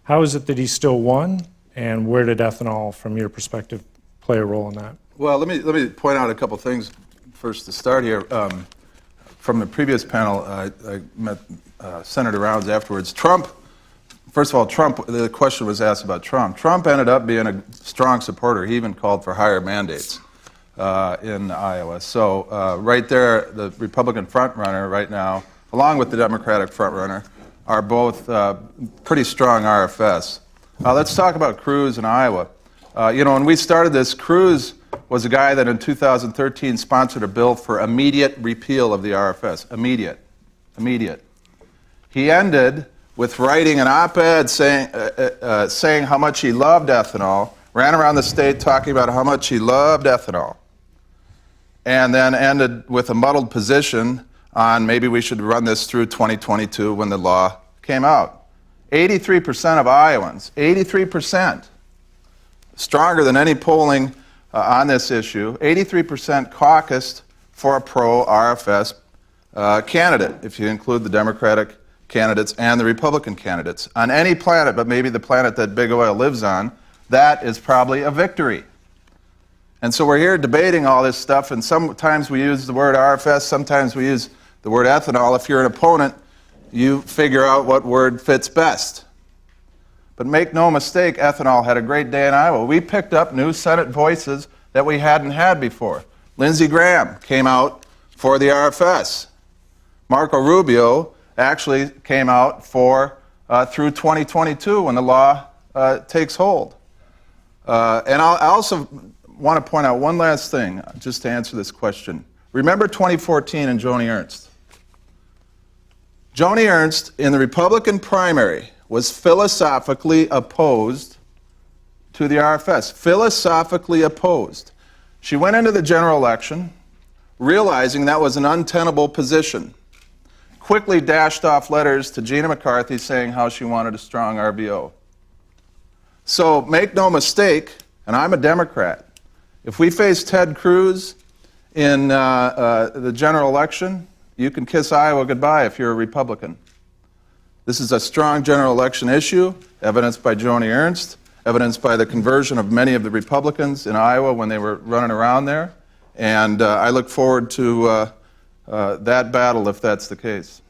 How is it that he still won, and where did ethanol, from your perspective, play a role in that? Well, let me point out a couple things first to start here. From the previous panel, I met Senator Rounds afterwards. First of all, the question was asked about Trump. Trump ended up being a strong supporter. He even called for higher mandates in Iowa. So right there, the Republican frontrunner right now, along with the Democratic frontrunner, are both pretty strong RFS. Let's talk about Cruz in Iowa. When we started this, Cruz was a guy that in 2013 sponsored a bill for immediate repeal of the RFS. Immediate. He ended with writing an op-ed saying how much he loved ethanol, ran around the state talking about how much he loved ethanol, and then ended with a muddled position on maybe we should run this through 2022 when the law came out. 83% of Iowans, 83%, stronger than any polling on this issue, 83% caucused for a pro-RFS candidate, if you include the Democratic candidates and the Republican candidates. On any planet, but maybe the planet that Big Oil lives on, that is probably a victory. And so we're here debating all this stuff, and sometimes we use the word RFS, sometimes we use the word ethanol. If you're an opponent, you figure out what word fits best. But make no mistake, ethanol had a great day in Iowa. We picked up new Senate voices that we hadn't had before. Lindsey Graham came out for the RFS. Marco Rubio actually came out for through 2022 when the law takes hold. And I also want to point out one last thing just to answer this question. Remember 2014 and Joni Ernst? Joni Ernst in the Republican primary was philosophically opposed to the RFS. Philosophically opposed. She went into the general election realizing that was an untenable position. Quickly dashed off letters to Gina McCarthy saying how she wanted a strong RVO. So make no mistake, and I'm a Democrat, if we face Ted Cruz in the general election, you can kiss Iowa goodbye if you're a Republican. This is a strong general election issue, evidenced by Joni Ernst, evidenced by the conversion of many of the Republicans in Iowa when they were running around there. And I look forward to that battle if that's the case.